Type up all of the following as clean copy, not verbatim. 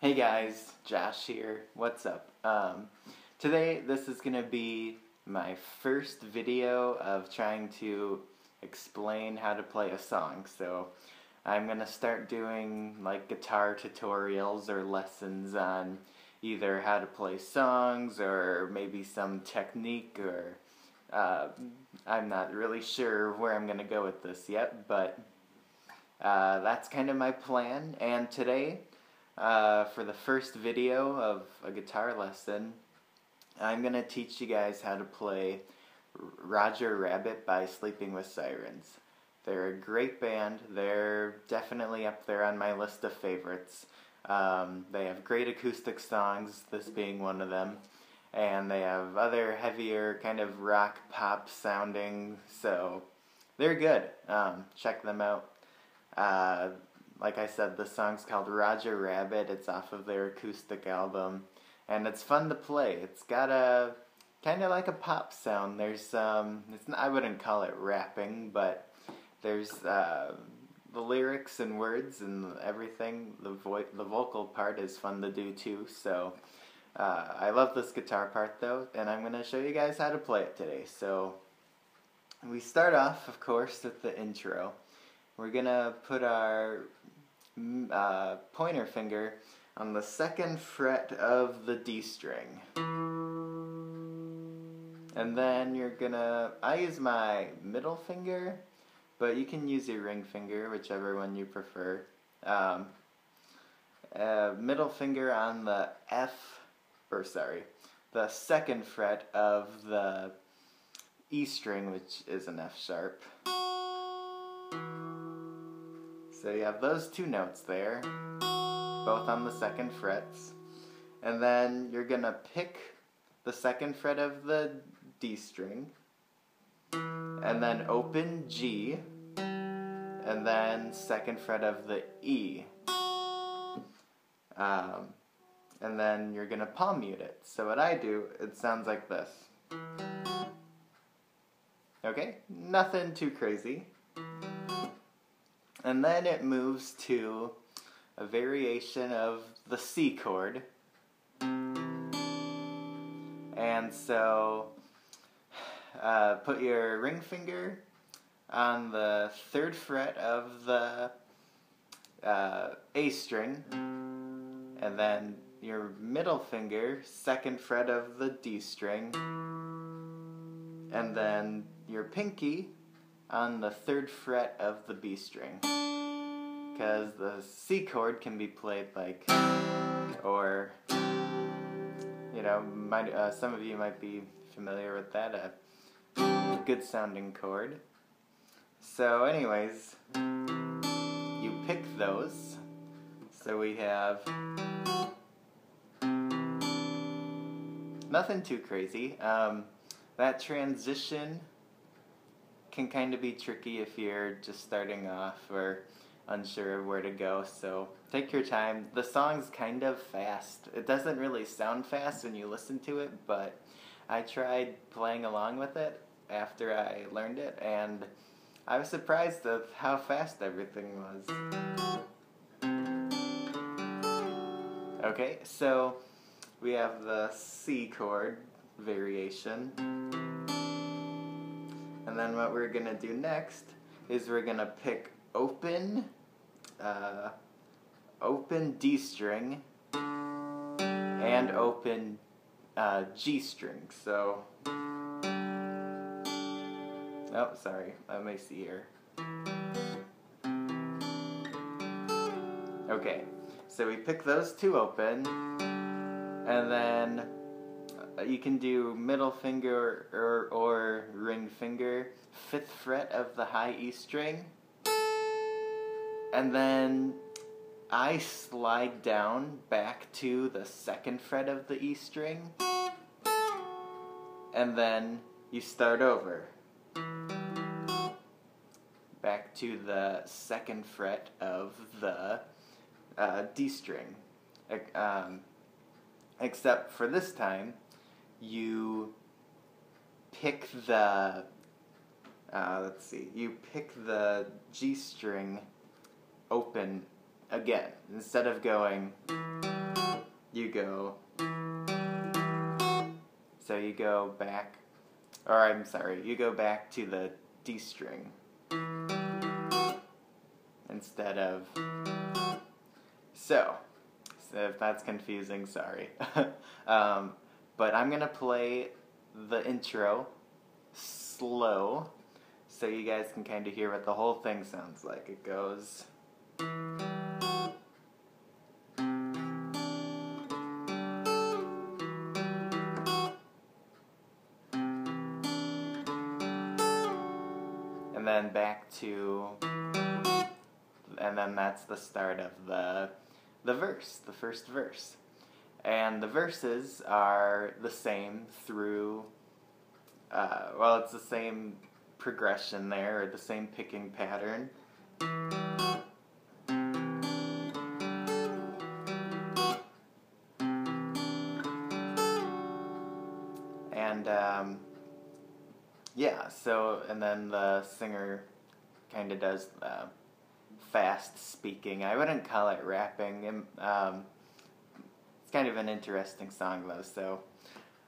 Hey guys, Josh here. What's up? Today this is gonna be my first video of trying to explain how to play a song. So I'm gonna start doing like guitar tutorials or lessons on either how to play songs or maybe some technique or I'm not really sure where I'm gonna go with this yet, but that's kind of my plan. And today, for the first video of a guitar lesson, I'm going to teach you guys how to play Roger Rabbit by Sleeping with Sirens. They're a great band. They're definitely up there on my list of favorites. They have great acoustic songs, this being one of them, and they have other heavier kind of rock pop sounding, so they're good. Check them out. Like I said, the song's called Roger Rabbit. It's off of their acoustic album, and it's fun to play. It's got a kind of like a pop sound. There's I wouldn't call it rapping, but there's the lyrics and words and everything. The vocal part is fun to do too. So I love this guitar part though, and I'm gonna show you guys how to play it today. So we start off, of course, with the intro. We're gonna put our pointer finger on the 2nd fret of the D string. And then I use my middle finger, but you can use your ring finger, whichever one you prefer. Middle finger on the the 2nd fret of the E string, which is an F sharp. So you have those two notes there, both on the 2nd frets. And then you're gonna pick the 2nd fret of the D string, and then open G, and then 2nd fret of the E. And then you're gonna palm mute it. So what I do, it sounds like this. Okay, nothing too crazy. And then it moves to a variation of the C chord. And so put your ring finger on the 3rd fret of the A string, and then your middle finger, 2nd fret of the D string, and then your pinky on the 3rd fret of the B string, because the C chord can be played like, or, you know, some of you might be familiar with that, a good sounding chord. So anyways, you pick those. So we have nothing too crazy. That transition can kind of be tricky if you're just starting off or unsure of where to go, so take your time. The song's kind of fast. It doesn't really sound fast when you listen to it, but I tried playing along with it after I learned it, and I was surprised at how fast everything was. Okay, so we have the C chord variation. And then what we're going to do next is we're going to pick open D string and open G string. So, oh, sorry, let me see here. Okay, so we pick those two open, and then you can do middle finger or ring finger, 5th fret of the high E string, and then I slide down back to the 2nd fret of the E string, and then you start over. Back to the 2nd fret of the D string. Except for this time, you pick the, you pick the G string open again. Instead of going you go, so you go back, or I'm sorry, you go back to the D string instead of, so if that's confusing, sorry. But I'm gonna play the intro slow so you guys can kind of hear what the whole thing sounds like. It goes, and then back to, and then that's the start of the verse, the first verse. And the verses are the same through, well, it's the same progression there, or the same picking pattern. And, yeah, so, and then the singer kind of does fast speaking. I wouldn't call it rapping. It's kind of an interesting song though, so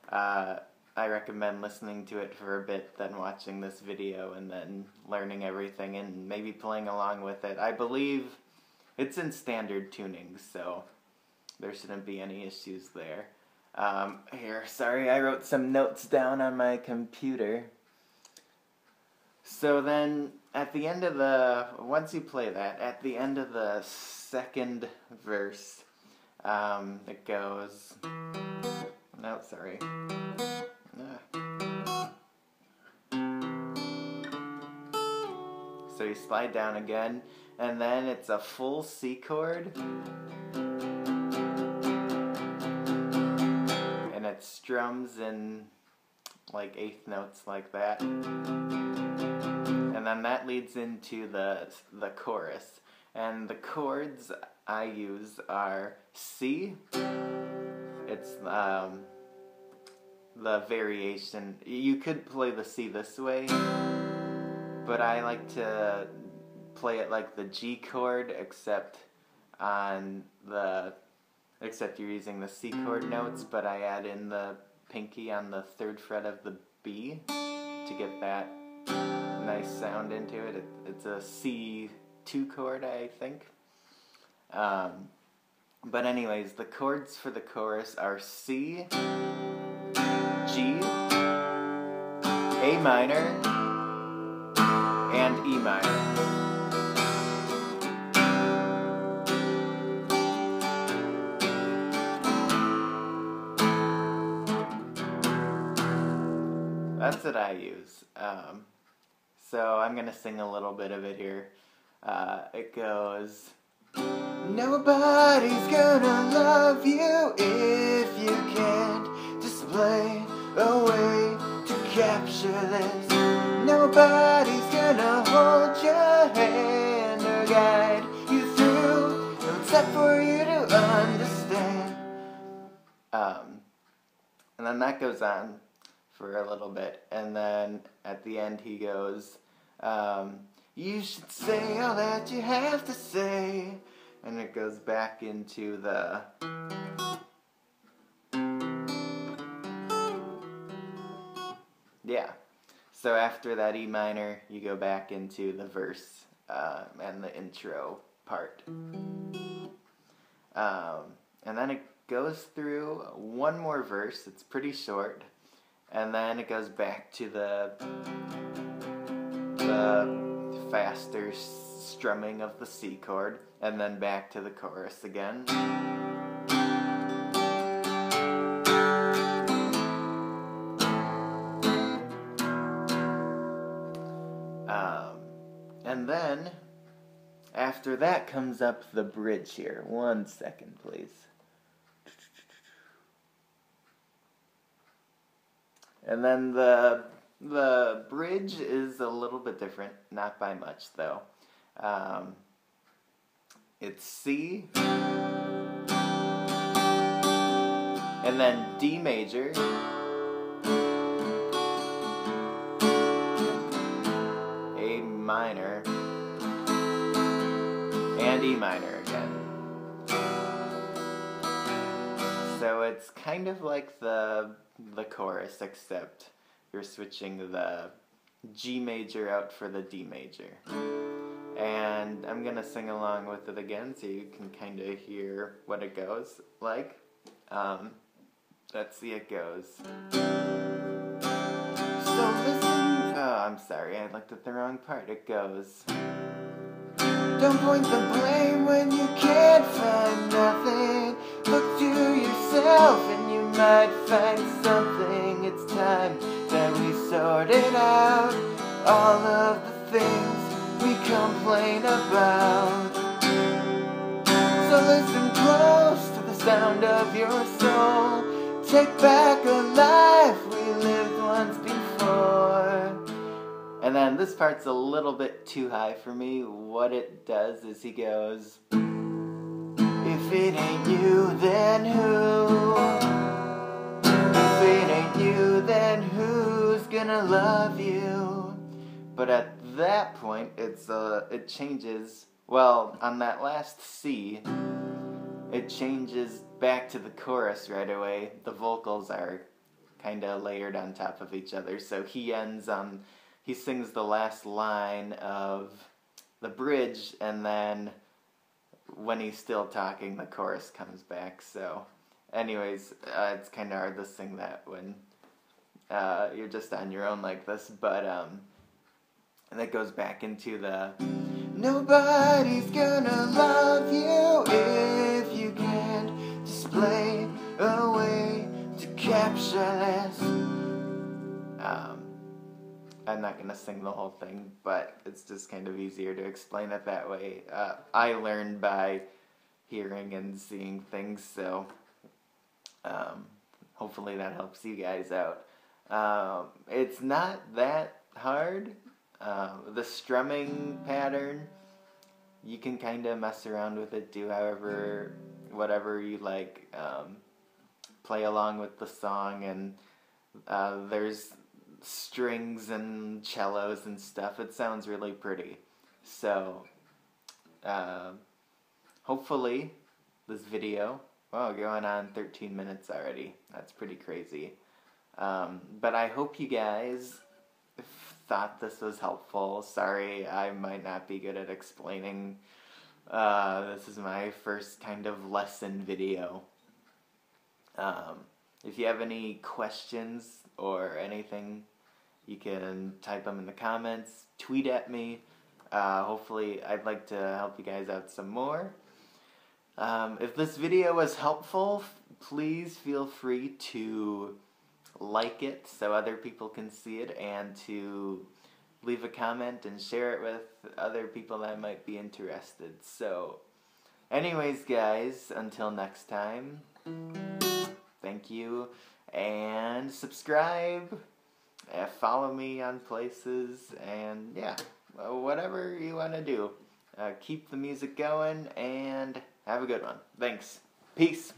I recommend listening to it for a bit, then watching this video, and then learning everything and maybe playing along with it. I believe it's in standard tuning, so there shouldn't be any issues there. Here, sorry, I wrote some notes down on my computer. So then, at the end of the, once you play that, at the end of the second verse, it goes, no, sorry. So you slide down again, and then it's a full C chord, and it strums in like eighth notes like that. And then that leads into the chorus. And the chords I use are C. It's the variation. You could play the C this way, but I like to play it like the G chord, except you're using the C chord notes, but I add in the pinky on the 3rd fret of the B to get that nice sound into it. It's a C2 chord, I think. But anyways, the chords for the chorus are C, G, A minor, and E minor. That's what I use. So I'm going to sing a little bit of it here. It goes, nobody's gonna love you if you can't display a way to capture this. Nobody's gonna hold your hand or guide you through, except for you to understand. And then that goes on for a little bit, and then at the end he goes, you should say all that you have to say, and it goes back into the yeah. So after that E minor, you go back into the verse and the intro part, and then it goes through one more verse. It's pretty short, and then it goes back to the faster strumming of the C chord, and then back to the chorus again. And then after that comes up the bridge here. 1 second, please. And then the bridge is a little bit different, not by much though. It's C, and then D major, A minor, and E minor again. So it's kind of like the chorus, except you're switching the G major out for the D major. And I'm gonna sing along with it again so you can kind of hear what it goes like. Let's see, it goes. So listen. Oh, I'm sorry, I looked at the wrong part. It goes. Don't point the blame when you can't find nothing. Look to yourself and you might find something. It's time that we sorted out all of the things we complain about. So listen close to the sound of your soul. Take back a life we lived once before. And then this part's a little bit too high for me. What it does is he goes, if it ain't you, then who? If it ain't you, then who's gonna love you? But at that point, it changes. Well, on that last C, it changes back to the chorus right away. The vocals are kind of layered on top of each other. So he sings the last line of the bridge, and then when he's still talking, the chorus comes back. So anyways, it's kind of hard to sing that when you're just on your own like this. But and that goes back into the nobody's gonna love you if you can't display a way to capture less. I'm not going to sing the whole thing, but it's just kind of easier to explain it that way. I learned by hearing and seeing things, so hopefully that helps you guys out. It's not that hard. The strumming pattern, you can kind of mess around with it, do whatever you like, play along with the song, and there's strings and cellos and stuff. It sounds really pretty. So hopefully this video, going on 13 minutes already. That's pretty crazy. But I hope you guys thought this was helpful. Sorry, I might not be good at explaining. This is my first kind of lesson video. If you have any questions or anything, you can type them in the comments, tweet at me. Hopefully, I'd like to help you guys out some more. If this video was helpful, please feel free to like it so other people can see it, and to leave a comment and share it with other people that might be interested. So, anyways guys, until next time, thank you, and subscribe, follow me on places, and yeah, whatever you want to do. Keep the music going, and have a good one. Thanks. Peace.